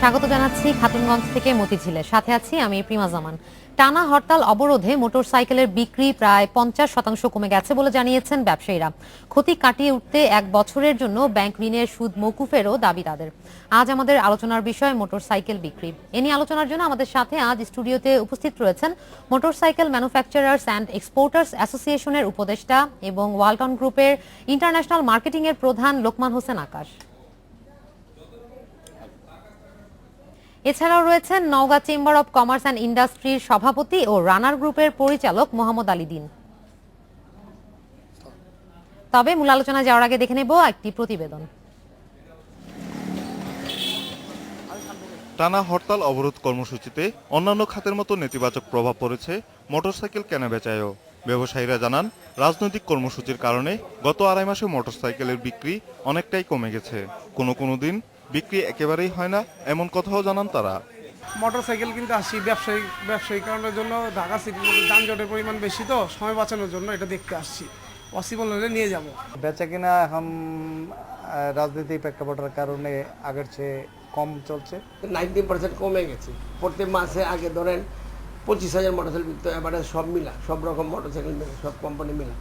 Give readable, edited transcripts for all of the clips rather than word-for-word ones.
স্বাগত জানাচ্ছি খাতুনগঞ্জ থেকে মতিঝিলে, সাথে আছি আমি প্রিমা জামান। টানা হরতাল অবরোধে মোটরসাইকেলের বিক্রি প্রায় 50% কমে গেছে বলে জানিয়েছেন ব্যবসায়ীরা। ক্ষতি কাটিয়ে উঠতে 1 বছরের জন্য ব্যাংক ঋণের সুদ মওকুফেরও দাবি তাদের। আজ আমাদের আলোচনার বিষয় মোটরসাইকেল বিক্রি। এ নিয়ে আলোচনার জন্য আমাদের সাথে আজ স্টুডিওতে উপস্থিত রয়েছেন মোটরসাইকেল ম্যানুফ্যাকচারার্স অ্যান্ড এক্সপোর্টার্স অ্যাসোসিয়েশনের উপদেষ্টা এবং ওয়ালটন গ্রুপের ইন্টারন্যাশনাল মার্কেটিং এর প্রধান লোকমান হোসেন আকাশ। এছাড়াও রয়েছেন Naogaon chamber of commerce and ইন্ডাস্ট্রির সভাপতি ও রানার গ্রুপের পরিচালক মোহাম্মদ আলী দিন। তবে মূল আলোচনা যাওয়ার আগে দেখে নেব একটি প্রতিবেদন। টানা হরতাল অবরোধ কর্মসূচিতে অন্যান্য খাতের মতো নেতিবাচক প্রভাব পড়েছে মোটরসাইকেল কেনাবেচায়ও। ব্যবসায়ীরা জানান, রাজনৈতিক কর্মসূচির কারণে গত 2.5 মাসে মোটরসাইকেলের বিক্রি অনেকটাই কমে গেছে। কোনো দিন বিক্রি একেবারেই হয় না, এমন কথাও জানান তারা। মোটরসাইকেল কিনতে আসছি ব্যবসায়িক কারণের জন্য। ঢাকা সিটির মধ্যে যানজটের পরিমাণ বেশি, তো সময় বাঁচানোর জন্য এটা দেখতে আসছি। পসিবল হলে নিয়ে যাব। বেচা কিনা এখন রাজনৈতিক প্রেক্ষাপটের কারণে আগের চেয়ে কম চলছে। 90% কমে গেছে। প্রত্যেক মাসে আগে ধরেন 25,000 মোটরসাইকেল বিকতো, এবারে সব মিলা, সব রকম মোটরসাইকেল মিলা, সব কোম্পানি মিলা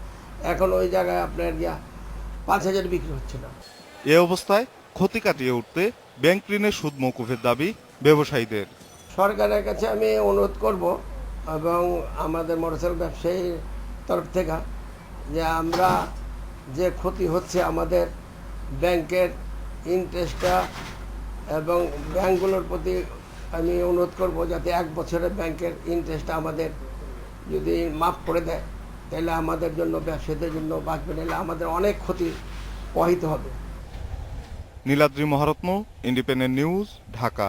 এখন ওই জায়গায় আপনার 5,000 বিক্রি হচ্ছে না। এ অবস্থায় ক্ষতি কাটিয়ে উঠতে ব্যাংক ঋণের সুদ মওকুফের দাবি ব্যবসায়ীদের। সরকারের কাছে আমি অনুরোধ করব এবং আমাদের মোটরসাইকেল ব্যবসায়ীর তরফ থেকে যে আমরা যে ক্ষতি হচ্ছে আমাদের ব্যাংকের ইন্টারেস্টটা এবং ব্যাংকগুলোর প্রতি আমি অনুরোধ করব যাতে 1 বছরের ব্যাংকের ইন্টারেস্টটা আমাদের যদি মাফ করে দেয় তাহলে আমাদের জন্য, ব্যবসায়ীদের জন্য বাঁচবে, নাহলে আমাদের অনেক ক্ষতি প্রবাহিত হবে। Niladri Maharatna, independent news, Dhaka.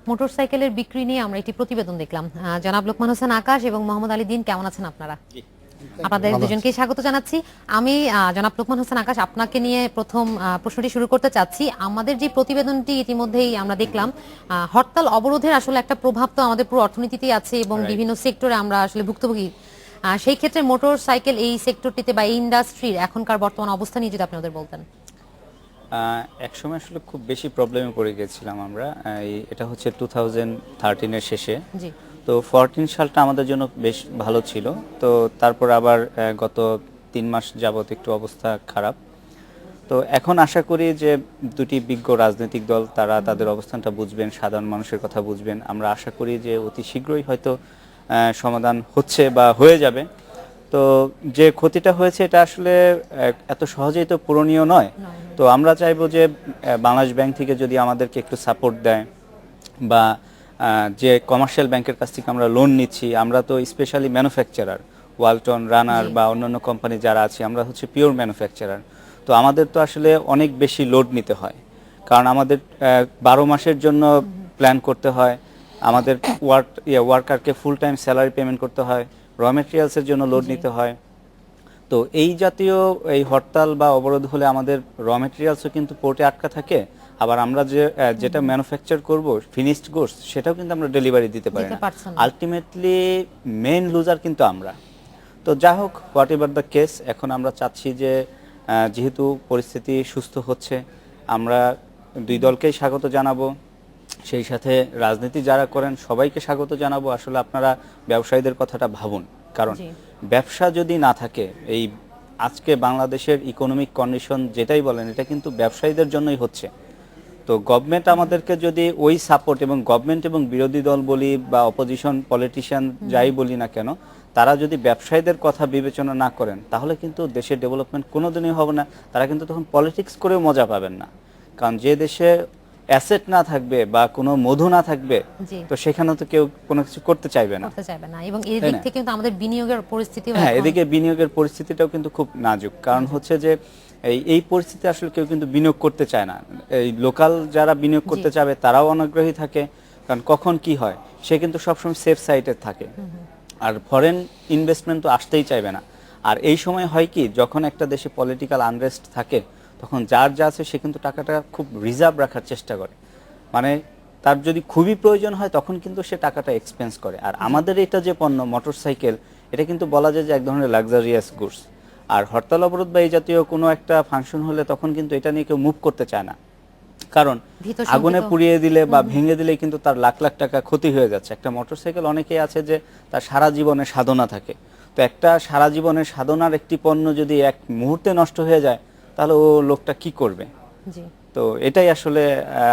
মোটরসাইকেলের বিক্রি নিয়ে আমরা একটি প্রতিবেদন দেখলাম। জনাব লোকমান হোসেন আকাশ এবং মোহাম্মদ আলী দিন, কেমন আছেন আপনারা? আপনাদের দুজনকে স্বাগত জানাচ্ছি। আমি জনাব লোকমান হোসেন আকাশ, আপনাকে নিয়ে প্রথম প্রশ্নটি শুরু করতে চাচ্ছি। আমাদের যে প্রতিবেদনটি ইতিমধ্যেই আমরা দেখলাম, হরতাল অবরোধের আসলে একটা প্রভাব তো আমাদের পুরো অর্থনীতিতেই আছে এবং বিভিন্ন সেক্টরে আমরা আসলে ভুক্তভোগী। সেই ক্ষেত্রে মোটরসাইকেল এই সেক্টরটিতে বা এই ইন্ডাস্ট্রির এখনকার বর্তমান অবস্থা নিয়ে যদি আপনি আমাদের বলতেন। একসময় আসলে খুব বেশি প্রবলেমে পড়ে গেছিলাম আমরা। এটা হচ্ছে 2013-এর শেষে। তো 14 সালটা আমাদের জন্য বেশ ভালো ছিল। তো তারপর আবার গত 3 মাস যাবত একটু অবস্থা খারাপ। তো এখন আশা করি যে দুটি বিজ্ঞ রাজনৈতিক দল তারা তাদের অবস্থানটা বুঝবেন, সাধারণ মানুষের কথা বুঝবেন। আমরা আশা করি যে অতি শীঘ্রই হয়তো সমাধান হচ্ছে বা হয়ে যাবে। তো যে ক্ষতিটা হয়েছে এটা আসলে এত সহজেই তো পূরণীয় নয়। তো আমরা চাইবো যে বাংলাদেশ ব্যাংক থেকে যদি আমাদেরকে একটু সাপোর্ট দেয়, বা যে কমার্শিয়াল ব্যাংকের কাছ থেকে আমরা লোন নিচ্ছি, আমরা তো স্পেশালি ম্যানুফ্যাকচারার, ওয়ালটন, রানার বা অন্যান্য কোম্পানি যারা আছে, আমরা হচ্ছে পিওর ম্যানুফ্যাকচারার। তো আমাদের তো আসলে অনেক বেশি লোড নিতে হয়, কারণ আমাদের 12 মাসের জন্য প্ল্যান করতে হয়, আমাদের ওয়ার্কারকে ফুল টাইম স্যালারি পেমেন্ট করতে হয়, র মেটেরিয়ালসের জন্য লোড নিতে হয়। তো এই জাতীয় এই হরতাল বা অবরোধ হলে আমাদের র মেটেরিয়ালসও কিন্তু পোর্টে আটকা থাকে, আবার আমরা যেটা ম্যানুফ্যাকচার করব ফিনিশড গুডস সেটাও কিন্তু আমরা ডেলিভারি দিতে পারি না। আলটিমেটলি মেইন লুজার কিন্তু আমরা। তো যা হোক, হোয়াট এভার দ্য কেস, এখন আমরা চাচ্ছি যে যেহেতু পরিস্থিতি সুস্থ হচ্ছে, আমরা দুই দলকেই স্বাগত জানাবো, সেই সাথে রাজনীতি যারা করেন সবাইকে স্বাগত জানাবো। আসলে আপনারা ব্যবসায়ীদের কথাটা ভাবুন, কারণ ব্যবসা যদি না থাকে, এই আজকে বাংলাদেশের ইকোনমিক কন্ডিশন যেটাই বলেন, এটা কিন্তু ব্যবসায়ীদের জন্যই হচ্ছে। তো গভর্নমেন্ট আমাদেরকে যদি ওই সাপোর্ট, এবং গভর্নমেন্ট এবং বিরোধী দল বলি বা অপোজিশন পলিটিশিয়ান যাই বলি না কেন, তারা যদি ব্যবসায়ীদের কথা বিবেচনা না করেন তাহলে কিন্তু দেশের ডেভেলপমেন্ট কোনোদিনই হবে না। তারা কিন্তু তখন পলিটিক্স করেও মজা পাবেন না, কারণ যে দেশে অ্যাসেট না থাকবে বা কোনো মধু না থাকবে, তো সেখানে তো কেউ কোনো কিছু করতে চাইবে না। এবং এই দিক থেকে কিন্তু আমাদের বিনিয়োগের পরিস্থিতি, হ্যাঁ, এদিকে বিনিয়োগের পরিস্থিতিটাও কিন্তু খুব নাজুক। কারণ হচ্ছে যে এই পরিস্থিতি আসলে কেউ কিন্তু বিনিয়োগ করতে চায় না। এই লোকাল যারা বিনিয়োগ করতে চাবে তারাও অনাগ্রহী থাকে, কারণ কখন কি হয় সে কিন্তু সবসময় সেফ সাইডে থাকে। আর ফরেন ইনভেস্টমেন্ট তো আসতেই চাইবে না। আর এই সময় হয় কি, যখন একটা দেশে পলিটিক্যাল আনরেস্ট থাকে তখন যার যা আছে সে কিন্তু টাকাটা খুব রিজার্ভ রাখার চেষ্টা করে, মানে তার যদি খুবই প্রয়োজন হয় তখন কিন্তু সে টাকাটা এক্সপেন্স করে। আর আমাদের এটা যে পণ্য মোটরসাইকেল, এটা কিন্তু বলা যায় যে এক ধরনের লাক্সারিয়াস গুডস। আর হরতাল অবরোধ বা এই জাতীয় কোনো একটা ফাংশন হলে তখন কিন্তু এটা নিয়ে কেউ মুভ করতে চায় না, কারণ ভীত আগুনে শঙ্কিত। পুড়িয়ে দিলে বা ভেঙে দিলে কিন্তু তার লাখ লাখ টাকা ক্ষতি হয়ে যাচ্ছে। একটা মোটরসাইকেল অনেকেই আছে যে তার সারা জীবনে সাধনা থাকে, তো একটা সারা জীবনের সাধনার একটি পণ্য যদি এক মুহূর্তে নষ্ট হয়ে যায় তাহলে ও লোকটা কি করবে। জি, তো এটাই আসলে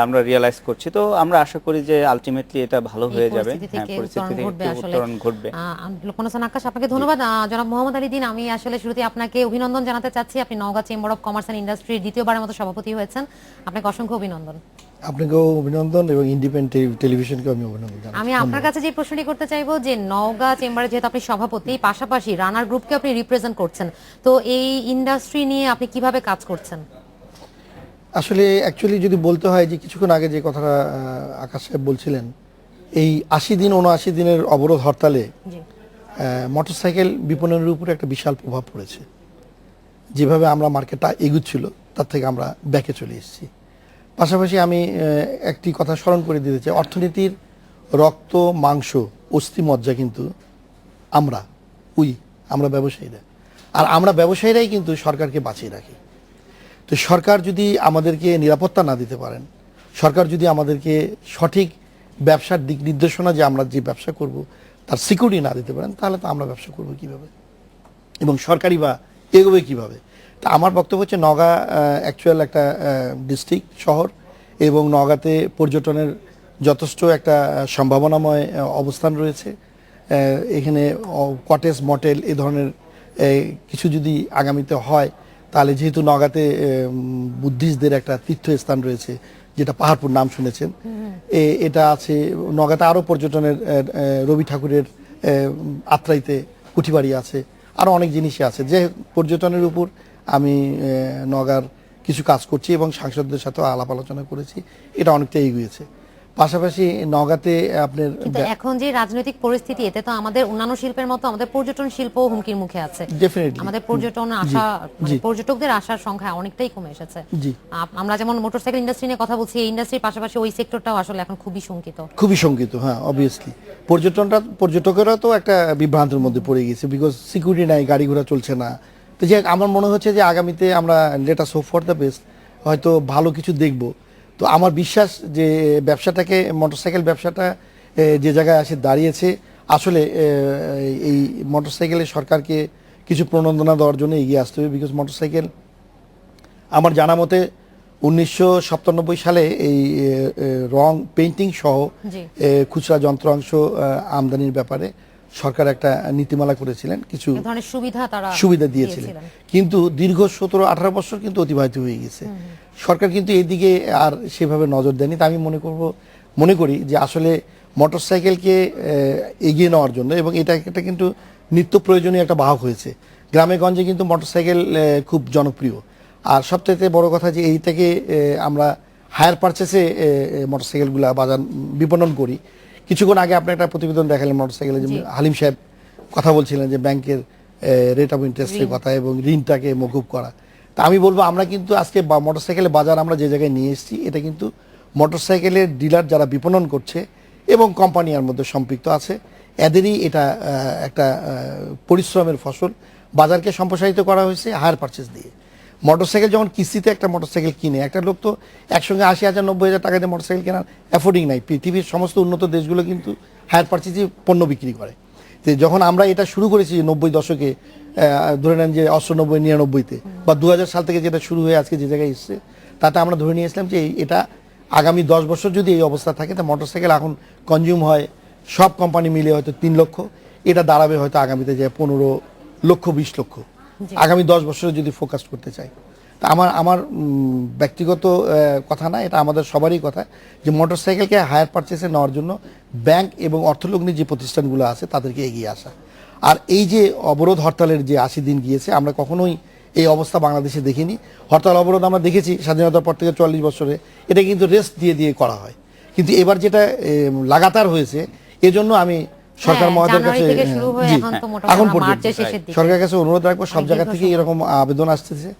আমরা রিয়েলাইজ করছি। তো আমরা আশা করি যে আলটিমেটলি এটা ভালো এই হয়ে যাবে, পরিস্থিতি থেকে পরিস্থিতি উত্তরণ থেকে ঘটবে একটু আসলে। উত্তরণ ঘটবে। লোকমান হোসেন আকাশ, আপনাকে ধন্যবাদ। জনাব মোহাম্মদ আলী দ্বীন, আমি আসলে শুরুতে আপনাকে অভিনন্দন জানাতে চাচ্ছি। আপনি Naogaon chamber of commerce and ইন্ডাস্ট্রির দ্বিতীয়বারের মতো সভাপতি হয়েছেন, আপনাকে অসংখ্য অভিনন্দন। আপনাকেও অভিনন্দন এবং ইন্ডিপেন্ডেন্ট টেলিভিশনকেও আমি অভিনন্দন জানাচ্ছি। আমি আপনার কাছে যে প্রশ্নটি করতে চাইবো যে নওগাঁ চেম্বারে যেহেতু আপনি সভাপতি, পাশাপাশি রানার গ্রুপকে আপনি রিপ্রেজেন্ট করছেন, তো এই ইন্ডাস্ট্রি নিয়ে আপনি কিভাবে কাজ করছেন? আসলে অ্যাকচুয়ালি যদি বলতে হয় যে কিছুক্ষণ আগে যে কথাটা আকাশ সাহেব বলছিলেন, এই 80 দিন 79 দিনের অবরোধ হরতালে জি, মোটরসাইকেল বিপণনের উপরে একটা বিশাল প্রভাব পড়েছে। যেভাবে আমরা মার্কেটটা এগুচ্ছিল তার থেকে আমরা ব্যাকে চলে এসেছি। পাশাপাশি আমি একটি কথা স্মরণ করে দিতে চাই, অর্থনীতির রক্ত মাংস অস্থি মজ্জা কিন্তু আমরা ব্যবসায়ীরা, আর আমরা ব্যবসায়ীরাই কিন্তু সরকারকে বাঁচিয়ে রাখি। তো সরকার যদি আমাদেরকে নিরাপত্তা না দিতে পারেন, সরকার যদি আমাদেরকে সঠিক ব্যবসার দিক নির্দেশনা যে আমরা যে ব্যবসা করব তার সিকিউরিটি না দিতে পারেন, তাহলে তো আমরা ব্যবসা করব কিভাবে এবং সরকারি বা এগোবে কিভাবে। তা আমার বক্তব্য হচ্ছে নওগাঁ অ্যাকচুয়াল একটা ডিস্ট্রিক্ট শহর এবং নওগাঁতে পর্যটনের যথেষ্ট একটা সম্ভাবনাময় অবস্থান রয়েছে। এখানে কটেজ মটেল এ ধরনের কিছু যদি আগামীতে হয়, তাহলে যেহেতু নওগাঁতে বুদ্ধিস্টদের একটা তীর্থস্থান রয়েছে যেটা পাহাড়পুর, নাম শুনেছেন, এটা আছে। নওগাঁতে আরও পর্যটনের রবি ঠাকুরের আত্রাইতে কুঠিবাড়ি আছে, আরও অনেক জিনিসই আছে। যে পর্যটনের উপর আমি নওগাঁর কিছু কাজ করছি এবং সাংসদদের সাথেও আলাপ আলোচনা করেছি, এটা অনেকটা এগিয়েছে। পাশাপাশি নওগাঁতে আপনার কিন্তু এখন যে রাজনৈতিক পরিস্থিতি, এতে তো আমাদের অন্যান্য শিল্পের মতো আমাদের পর্যটন শিল্প হুমকির মুখে আছে। ডেফিনেটলি আমাদের পর্যটন আসা, মানে পর্যটকদের আসার সংখ্যা অনেকটাই কমে এসেছে। জি, আমরা যেমন মোটরসাইকেল ইন্ডাস্ট্রি নিয়ে কথা বলছি, এই ইন্ডাস্ট্রির পাশাপাশি ওই সেক্টরটাও আসলে এখন খুবই শঙ্কিত। খুবই শঙ্কিত। হ্যাঁ, অবভিয়াসলি পর্যটকেরা তো একটা বিভ্রান্তের মধ্যে পড়ে গেছে, বিকজ সিকিউরিটি নাই, গাড়ি ঘোড়া চলছে না। তো যে আমার মনে হচ্ছে যে আগামীতে আমরা let us hope for the best, হয়তো ভালো কিছু দেখব। তো আমার বিশ্বাস যে ব্যবসাটাকে, মোটরসাইকেল ব্যবসাটা যে জায়গায় এসে দাঁড়িয়েছে, আসলে এই মোটরসাইকেলের সরকারকে কিছু প্রণোদনা দেওয়ার জন্য এগিয়ে আসতে হবে। বিকজ মোটরসাইকেল আমার জানা মতে 1997 সালে এই রং পেইন্টিং সহ জি, খুচরা যন্ত্রাংশ আমদানির ব্যাপারে সরকার একটা নীতিমালা করেছিলেন, কিছু এক ধরনের সুবিধা দিয়েছিলেন। কিন্তু দীর্ঘ 17-18 বছর কিন্তু অতিবাহিত হয়ে গেছে, সরকার কিন্তু এদিকে আর সেভাবে নজর দেয়নি। তা আমি মনে করি যে আসলে মোটরসাইকেলকে এগিয়ে নেওয়ার জন্য, এবং এটা কিন্তু নিত্য প্রয়োজনীয় একটা বাহক হয়েছে। গ্রামে গঞ্জে কিন্তু মোটরসাইকেল খুব জনপ্রিয়। আর সবথেকে বড় কথা যে এইটাকে আমরা হায়ার পারচেসে মোটরসাইকেলগুলা বাজার বিপণন করি। কিছুক্ষণ আগে আপনি একটা প্রতিবেদন দেখালেন মোটরসাইকেলে, যে হালিম সাহেব কথা বলছিলেন যে ব্যাংকের রেট অফ ইন্টারেস্টের কথা এবং ঋণটাকে মকুব করা। তা আমি বলবো আমরা কিন্তু আজকে মোটরসাইকেলের বাজার আমরা যে জায়গায় নিয়ে এসেছি, এটা কিন্তু মোটরসাইকেলের ডিলার যারা বিপণন করছে এবং কোম্পানির মধ্যে সম্পৃক্ত আছে, এদেরই এটা একটা পরিশ্রমের ফসল। বাজারকে সম্প্রসারিত করা হয়েছে হায়ার পারচেস দিয়ে। মোটরসাইকেল যখন কিস্তিতে একটা মোটরসাইকেল কিনে, একটা লোক তো একসঙ্গে 80,000 90,000 টাকা দিয়ে মোটরসাইকেল কেনার অ্যাফোর্ডিং নাই। পৃথিবীর সমস্ত উন্নত দেশগুলো কিন্তু হায়ার পারচেসে পণ্য বিক্রি করে। তো যখন আমরা এটা শুরু করেছি 90 দশকে, ধরে নেন যে 98 99-তে বা 2000 সাল থেকে যেটা শুরু হয়ে আজকে যে জায়গায় এসছে, তাতে আমরা ধরে নিয়েছিলাম যে এটা আগামী 10 বছর যদি এই অবস্থা থাকে, তা মোটরসাইকেল এখন কনজিউম হয় সব কোম্পানি মিলে হয়তো 3 লক্ষ, এটা দাঁড়াবে হয়তো আগামীতে যে 15 লক্ষ 20 লক্ষ, আগামী 10 বছরে যদি ফোকাস করতে চাই। তা আমার ব্যক্তিগত কথা না, এটা আমাদের সবারই কথা যে মোটরসাইকেলকে হায়ার পারচেসে নেওয়ার জন্য ব্যাংক এবং অর্থলগ্নি যে প্রতিষ্ঠানগুলো আছে তাদেরকে এগিয়ে আসা। আর এই যে অবরোধ হরতালের যে 80 দিন গিয়েছে, আমরা কখনোই এই অবস্থা বাংলাদেশে দেখিনি। হরতাল অবরোধ আমরা দেখেছি স্বাধীনতার পর থেকে 44 বছরে, এটা কিন্তু রেস্ট দিয়ে করা হয়। কিন্তু এবার যেটা লাগাতার হয়েছে, এজন্য আমি সরকার মহোদয়ের কাছে এখন পর্যন্ত সরকারের কাছে অনুরোধ রাখবো, সব জায়গা থেকে এরকম আবেদন আসতেছে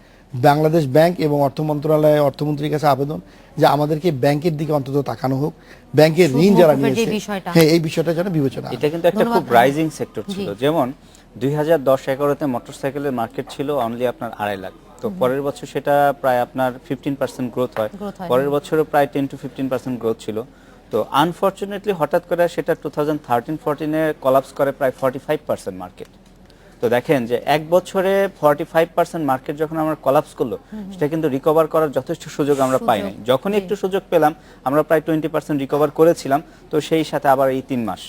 বাংলাদেশ ব্যাংক এবং অর্থ মন্ত্রণালয় অর্থমন্ত্রীর কাছে আবেদন যে আমাদেরকে ব্যাংকের দিকে অন্তত তাকানো হোক, ব্যাংকের ঋণ যারা সুদ মওকুফের যে নিয়েছে বিষয়টা। হ্যাঁ এই বিষয়টা যেন বিবেচনা এটা কিন্তু একটা খুব রাইজিং সেক্টর ছিল। যেমন 2010-11-তে মোটরসাইকেলের মার্কেট ছিল অনলি আপনার 2.5 লাখ, তো পরের বছর সেটা প্রায় আপনার 15% গ্রোথ হয়, পরের বছরও প্রায় 10 to 15% গ্রোথ ছিল। তো আনফরচুনেটলি হঠাৎ করে সেটা 2013-14-এ কলাপস করে প্রায় 45% মার্কেট। তো দেখেন যে এক বছরে 45% মার্কেট যখন আমরা কলাপস করলো, সেটা কিন্তু রিকভার করার যথেষ্ট সুযোগ আমরা পাইনি। যখনই একটু সুযোগ পেলাম আমরা প্রায় 20% রিকভার করেছিলাম, তো সেই সাথে আবার এই 3 মাস।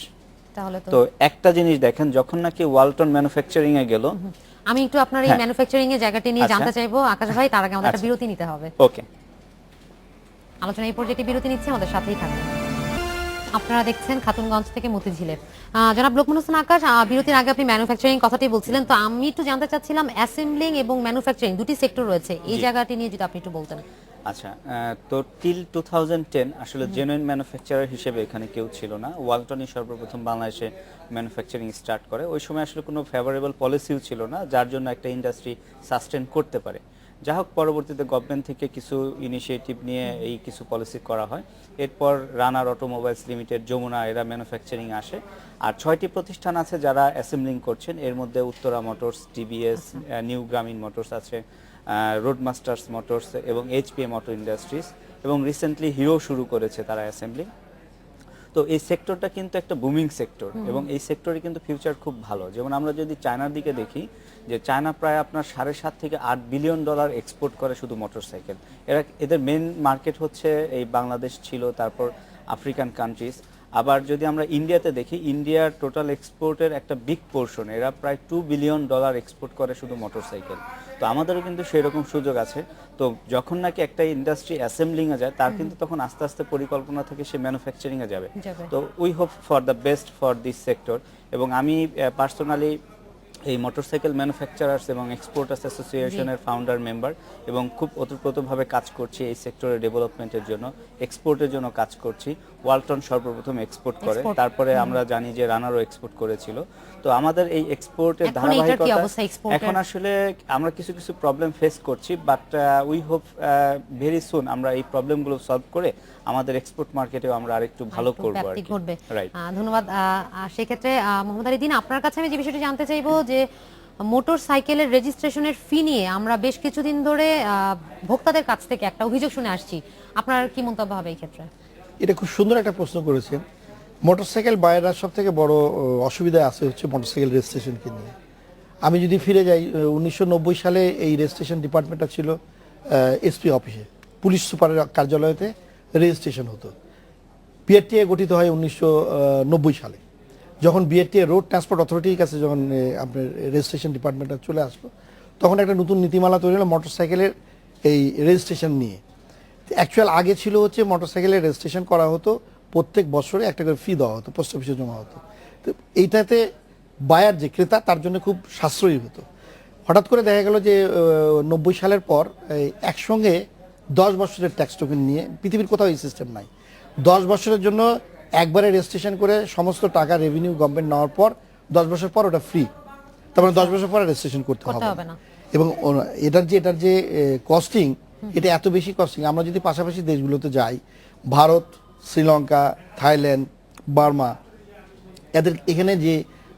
তাহলে তো একটা জিনিস দেখেন, যখন নাকি ওয়ালটন ম্যানুফ্যাকচারিং এ গেল, আমি একটু আপনার এই হ্যাঁ। ম্যানুফ্যাকচারিং এর জায়গাটি নিয়ে আচ্ছা। জানতে চাইবো আকাশ ভাই, তার আগে আমাদের একটা আচ্ছা। বিরতি নিতে হবে। ওকে, আলোচনা এই পর্যায়ে একটি বিরতি নিচ্ছে, আমাদের সাথেই থাকুন। আপনারা দেখছেন খাতুনগঞ্জ থেকে মতিঝিলে। জনাব লোকমান হোসেন আকাশ, বিরতির আগে আপনি ম্যানুফ্যাকচারিং কথাটি বলছিলেন, তো আমি একটু জানতে চাচ্ছিলাম অ্যাসেম্বলিং এবং ম্যানুফ্যাকচারিং দুটি সেক্টর রয়েছে, এই জায়গাটি নিয়ে যদি আপনি একটু বলতেন। আচ্ছা। তো টিল 2010 আসলে জেনুইন ম্যানুফ্যাকচারার হিসেবে এখানে কেউ ছিল না। ওয়ালটনই সর্বপ্রথম বাংলাদেশে ম্যানুফ্যাকচারিং স্টার্ট করে। ওই সময় আসলে কোনো ফেভারেবল পলিসিও ছিল না যার জন্য একটা ইন্ডাস্ট্রি সাস্টেন করতে পারে। যা হোক, পরবর্তীতে গভর্নমেন্ট থেকে কিছু ইনিশিয়েটিভ নিয়ে এই কিছু পলিসি করা হয়। এরপর রানার অটোমোবাইলস লিমিটেড, যমুনা, এরা ম্যানুফ্যাকচারিং আসে। আর 6টি প্রতিষ্ঠান আছে যারা অ্যাসেম্বলিং করছেন। এর মধ্যে উত্তরা মোটরস, টিভিএস, নিউ গ্রামীণ মোটরস আছে, রোডমাস্টার্স মোটরস এবং এইচপিএম অটো ইন্ডাস্ট্রিজ, এবং রিসেন্টলি হিরো শুরু করেছে তারা অ্যাসেম্বলিং। তো এই সেক্টরটা কিন্তু একটা বুমিং সেক্টর এবং এই সেক্টরে কিন্তু ফিউচার খুব ভালো। যেমন আমরা যদি চায়নার দিকে দেখি, যে চায়না প্রায় আপনার 7.5 থেকে 8 বিলিয়ন ডলার এক্সপোর্ট করে শুধু মোটরসাইকেল। এদের মেন মার্কেট হচ্ছে এই বাংলাদেশ ছিল, তারপর আফ্রিকান কান্ট্রিজ। আবার যদি আমরা ইন্ডিয়াতে দেখি, ইন্ডিয়ার টোটাল এক্সপোর্টের একটা বিগ পোর্শন, এরা প্রায় 2 বিলিয়ন ডলার এক্সপোর্ট করে শুধু মোটরসাইকেল। তো আমাদেরও কিন্তু সেরকম সুযোগ আছে। তো যখন নাকি একটা ইন্ডাস্ট্রি অ্যাসেম্বলিং এ যায়, তার কিন্তু তখন আস্তে আস্তে পরিকল্পনা থেকে সে ম্যানুফ্যাকচারিং এ যাবে। তো we hope for the best for this sector. এবং আমি পার্সোনালি এই মোটরসাইকেল ম্যানুফ্যাকচারার্স এবং এক্সপোর্টার্স অ্যাসোসিয়েশনের ফাউন্ডার মেম্বার, এবং খুব ওতপ্রোতভাবে কাজ করছি এই সেক্টরের ডেভেলপমেন্টের জন্য, এক্সপোর্টের জন্য কাজ করছি। ওয়ালটন সর্বপ্রথম এক্সপোর্ট করে, তারপরে আমরা জানি যে রানারও এক্সপোর্ট করেছিল। তো আমাদের এই এক্সপোর্টের ধারাবাহিকতা এখন আসলে আমরা কিছু কিছু প্রবলেম ফেস করছি, but we hope very soon আমরা এই প্রবলেমগুলো সলভ করে আমাদের এক্সপোর্ট মার্কেটেও আমরা আরেকটু ভালো করব আর কি। রাইট, ধন্যবাদ। সেক্ষেত্রে মোহাম্মদ আলী দিন, আপনার কাছে আমি যে বিষয়টি জানতে চাইবো যে মোটর সাইকেলের রেজিস্ট্রেশনের ফি নিয়ে আমরা বেশ কিছুদিন ধরে ভোক্তাদের কাছ থেকে একটা অভিযোগ শুনে আসছি, আপনার কি মন্তব্য হবে এই ক্ষেত্রে? এটা খুব সুন্দর একটা প্রশ্ন করেছেন। মোটরসাইকেল বায়েরা সব থেকে বড় অসুবিধা আছে হচ্ছে মোটরসাইকেল রেজিস্ট্রেশনকে নিয়ে। আমি যদি ফিরে যাই, 1990 সালে এই রেজিস্ট্রেশন ডিপার্টমেন্টটা ছিল এসপি অফিসে, পুলিশ সুপারের কার্যালয়তে রেজিস্ট্রেশন হতো। বিআরটিএ গঠিত হয় 1990 সালে। যখন বিআরটিএ রোড ট্রান্সপোর্ট অথরিটির কাছে যখন আপনার রেজিস্ট্রেশন ডিপার্টমেন্টটা চলে আসলো, তখন একটা নতুন নীতিমালা তৈরি হলো মোটরসাইকেলের এই রেজিস্ট্রেশন নিয়ে। অ্যাকচুয়াল আগে ছিল হচ্ছে মোটরসাইকেলের রেজিস্ট্রেশন করা হতো, প্রত্যেক বছরে একটা করে ফি দেওয়া হতো, পোস্ট অফিসে জমা হতো। তো এইটাতে বায়ার যে ক্রেতা, তার জন্য খুব সাশ্রয়ী হতো। হঠাৎ করে দেখা গেল যে 90 সালের পর একসঙ্গে 10 বছরের ট্যাক্স টোকেন নিয়ে, পৃথিবীর কোথাও এই সিস্টেম নাই, 10 বছরের জন্য একবারে রেজিস্ট্রেশন করে সমস্ত টাকা রেভিনিউ গভর্নমেন্ট নেওয়ার পর 10 বছর পর ওটা ফ্রি। তারপরে 10 বছর পরে রেজিস্ট্রেশন করতে হবে না। এবং এটার যে কস্টিং, এটা এত বেশি কস্টিং। আমরা যদি পাশাপাশি দেশগুলোতে যাই, ভারত, শ্রীলঙ্কা, থাইল্যান্ড, বার্মা, এদের এখানে যে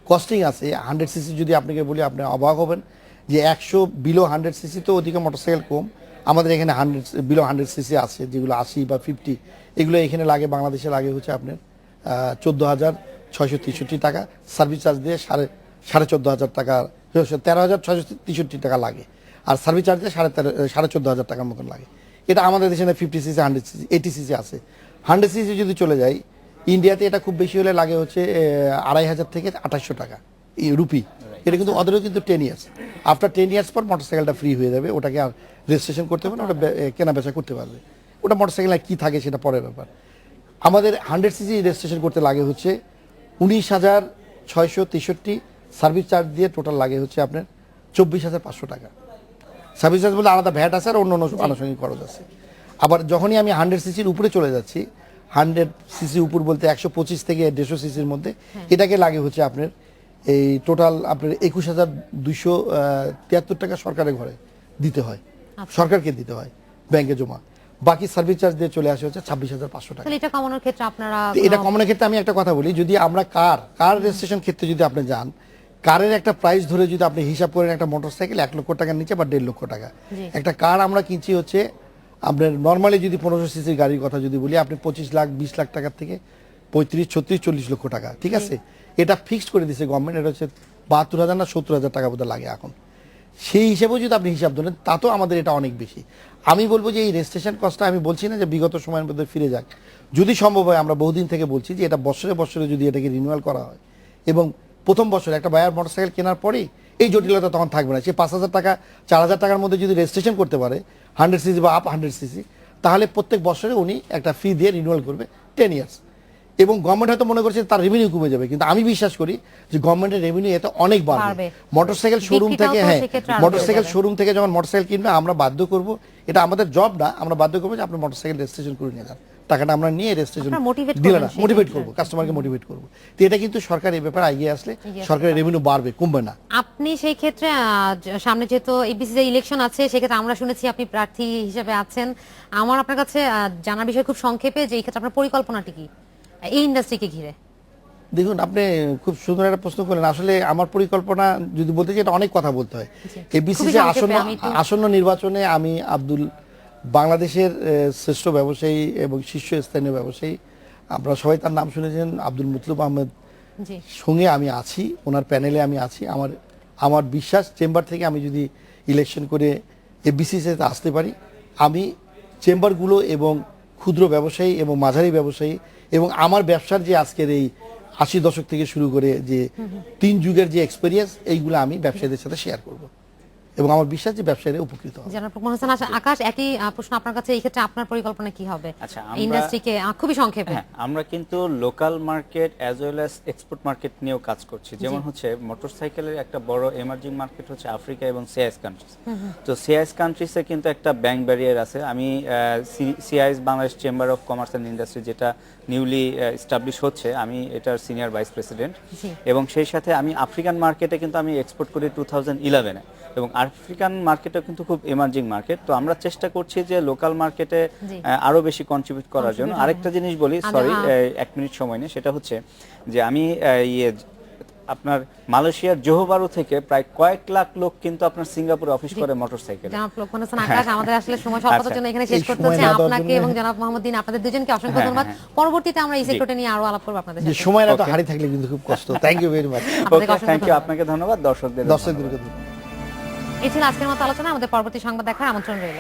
কস্টিং আছে 100 সিসি, যদি আপনাকে বলি আপনি অবাক হবেন যে 100 বিলো 100 সিসি তো ওদিকে মোটরসাইকেল কম, আমাদের এখানে 100 বিলো 100 সিসি আছে যেগুলো 80 বা 50, এগুলো এখানে লাগে, বাংলাদেশে লাগে হচ্ছে আপনার 14,663 টাকা, সার্ভিস চার্জ দিয়ে 14,500 টাকা, 13,663 টাকা লাগে, আর সার্ভিস চার্জ দিয়ে 14,500 টাকার মতন লাগে। এটা আমাদের দেশে 50 সিসি, 100 সিসি, 80 সিসি আছে। 100 সিসি যদি চলে যাই, ইন্ডিয়াতে এটা খুব বেশি হলে লাগে হচ্ছে 2,500 থেকে 2,800 টাকা রুপি। এটা কিন্তু ওদেরও কিন্তু 10 ইয়ার্স, আফটার 10 ইয়ার্স পর মোটরসাইকেলটা ফ্রি হয়ে যাবে, ওটাকে আর রেজিস্ট্রেশন করতে হবে না, ওটা কেনা বেচা করতে পারবে। ওটা মোটরসাইকেল কি থাকে সেটা পরের ব্যাপার। আমাদের 100 সিসি রেজিস্ট্রেশন করতে লাগে হচ্ছে 19,663, সার্ভিস চার্জ দিয়ে টোটাল লাগে হচ্ছে আপনার 24,500 টাকা। সার্ভিস চার্জ বলতে আলাদা ভ্যাট আছে আর অন্য আনুষঙ্গিক খরচ আছে। আবার যখনই আমি 100 সিসির উপরে চলে যাচ্ছি, 100 সিসি উপর বলতে 125 থেকে 150 সিসির মধ্যে, এটাকে লাগে হচ্ছে আপনার এই টোটাল আপনার 21,273 টাকা সরকারের ঘরে দিতে হয়। সরকারকে দিতে হয় ব্যাংকে জমা, বাকি সার্ভিস চার্জ দিয়ে চলে আসে হচ্ছে 26,500 টাকা। তাহলে এটা কমানোর ক্ষেত্রে আপনারা তো এটা কমানোর ক্ষেত্রে আমি একটা কথা বলি, যদি আমরা কার রেজিস্ট্রেশন ক্ষেত্রে যদি আপনি যান, কারের একটা প্রাইস ধরে যদি আপনি হিসাব করেন, একটা মোটরসাইকেল 1 লক্ষ টাকার নিচে বা 1.5 লক্ষ টাকা। একটা কার আমরা কিনছি হচ্ছে আপনার নর্মালি যদি 1500 সিসির গাড়ির কথা যদি বলি, আপনি 25 লাখ 20 লাখ টাকার থেকে 35, 36, 40 লক্ষ টাকা, ঠিক আছে? এটা ফিক্সড করে দিয়েছে গভর্নমেন্ট, এটা হচ্ছে 72,000 না 70,000 টাকা বোধহয় লাগে এখন। সেই হিসেবেও যদি আপনি হিসাব ধরেন, তাতেও আমাদের এটা অনেক বেশি। আমি বলবো যে এই রেজিস্ট্রেশন কস্টটা, আমি বলছি না যে বিগত সময়ের মধ্যে ফিরে যাক, যদি সম্ভব হয় আমরা বহুদিন থেকে বলছি যে এটা বছরে বছরে যদি এটাকে রিনিউয়াল করা হয়, এবং প্রথম বছরে একটা বায়ার মোটরসাইকেল কেনার পরেই এই জটিলতা তখন থাকবে না। সে 5,000 টাকা 4,000 টাকার মধ্যে যদি রেজিস্ট্রেশন করতে পারে 100 সিসি বা আপ 100 সিসি, তাহলে প্রত্যেক বছরে উনি একটা ফি দিয়ে রিনিউয়াল করবে 10 ইয়ার্স। এবং গভর্নমেন্ট হয়তো মনে করছে তার রেভিনিউ কমে যাবে, কিন্তু আমি বিশ্বাস করি যে গভর্নমেন্টের রেভিনিউ এতে অনেক বাড়বে। মোটরসাইকেল শোরুম থেকে, হ্যাঁ, মোটরসাইকেল শোরুম থেকে যখন মোটরসাইকেল কিনবে, আমরা বাধ্য করব, এটা আমাদের জব না, আমরা বাধ্য করবো যে আপনি মোটরসাইকেল রেজিস্ট্রেশন করে নিয়ে যান, টাকাটা আমরা নিয়ে রেজিস্ট্রেশন দিলে না, মোটিভেট করবো, কাস্টমারকে মোটিভেট করবো। তো এটা কিন্তু সরকার এই ব্যাপারে এগিয়ে আসলে সরকারের রেভিনিউ বাড়বে, কমবে না। আপনি সেই ক্ষেত্রে সামনে যেহেতু এবিসি যে ইলেকশন আছে, সেক্ষেত্রে আমরা শুনেছি আপনি প্রার্থী হিসেবে আছেন। আমার আপনার কাছে জানার বিষয় খুব সংক্ষেপে যে এই ক্ষেত্রে আপনার পরিকল্পনাটি কি এই ইন্ডাস্ট্রিকে ঘিরে? দেখুন, আপনি খুব সুন্দর একটা প্রশ্ন করলেন। আসলে আমার পরিকল্পনা যদি বলতে চাই, এটা অনেক কথা বলতে হয়। এবিসিসি আসন্ন নির্বাচনে আমি বাংলাদেশের শ্রেষ্ঠ ব্যবসায়ী এবং শীর্ষস্থানীয় ব্যবসায়ী, আপনারা সবাই তার নাম শুনেছেন, আব্দুল মুতলুব আহমেদ সঙ্গে আমি আছি, ওনার প্যানেলে আমি আছি। আমার বিশ্বাস, চেম্বার থেকে আমি যদি ইলেকশন করে এবিসিসিতে আসতে পারি, আমি চেম্বারগুলো এবং ক্ষুদ্র ব্যবসায়ী এবং মাঝারি ব্যবসায়ী এবং আমার ব্যবসার যে আজকের এই 80 দশক থেকে শুরু করে যে 3 যুগের যে এক্সপেরিয়েন্স, এইগুলো আমি ব্যবসায়ীদের সাথে শেয়ার করব, এবং আমার বিশ্বাস যে ব্যবসায়ীরা উপকৃত হবে। জনাব রুকমান হোসেন আকাশ, একই প্রশ্ন আপনার কাছে, এই ক্ষেত্রে আপনার পরিকল্পনা কি হবে আচ্ছা, ইন্ডাস্ট্রিকে খুবই সংক্ষেপে? হ্যাঁ, আমরা কিন্তু local market as well as export market নিয়েও কাজ করছি। যেমন হচ্ছে মোটরসাইকেলের একটা বড় এমার্জিং মার্কেট হচ্ছে আফ্রিকা এবং সিআইএস কান্ট্রিজ। তো সিআইএস কান্ট্রিজে কিন্তু একটা ব্যাংক ব্যারিয়ার আছে। আমি CIS Bangladesh chamber of commerce and industry, যেটা নিউলি এস্টাবলিশ হচ্ছে, আমি এটার সিনিয়র ভাইস প্রেসিডেন্ট, এবং সেই সাথে আমি আফ্রিকান মার্কেটে কিন্তু আমি এক্সপোর্ট করি 2011-এ, এবং আফ্রিকান মার্কেটও কিন্তু খুব এমার্জিং মার্কেট। তো আমরা চেষ্টা করছি যে লোকাল মার্কেটে আরো বেশি কন্ট্রিবিউট করার জন্য। আরেকটা জিনিস বলি, সরি 1 মিনিট সময় নেই, সেটা হচ্ছে যে আমি আপনার মালয়েশিয়ার জোহবারু থেকে প্রায় কয়েক লাখ লোক কিন্তু আপনার সিঙ্গাপুরে অফিস করে মোটরসাইকেল। জনাব রুকমান হোসেন আকাশ, আমাদের আসলে সময় স্বল্পতার জন্য এখানে শেষ করতে হচ্ছে। আপনাকে এবং জনাব মোহাম্মদ দিন, আপনাদের দুজনকে অসংখ্য ধন্যবাদ। পরবর্তীতে আমরা এই সেক্টরটা নিয়ে আরো আলাপ করব আপনাদের সাথে। সময়টা তো হারিয়ে থাকলে কিন্তু খুব কষ্ট। Thank you very much. Thank you, আপনাকে ধন্যবাদ, দর্শকদের ধন্যবাদ। এই ছিল আজকের মতো আলোচনা। আমাদের পরবর্তী সংবাদ দেখার আমন্ত্রণ রইল।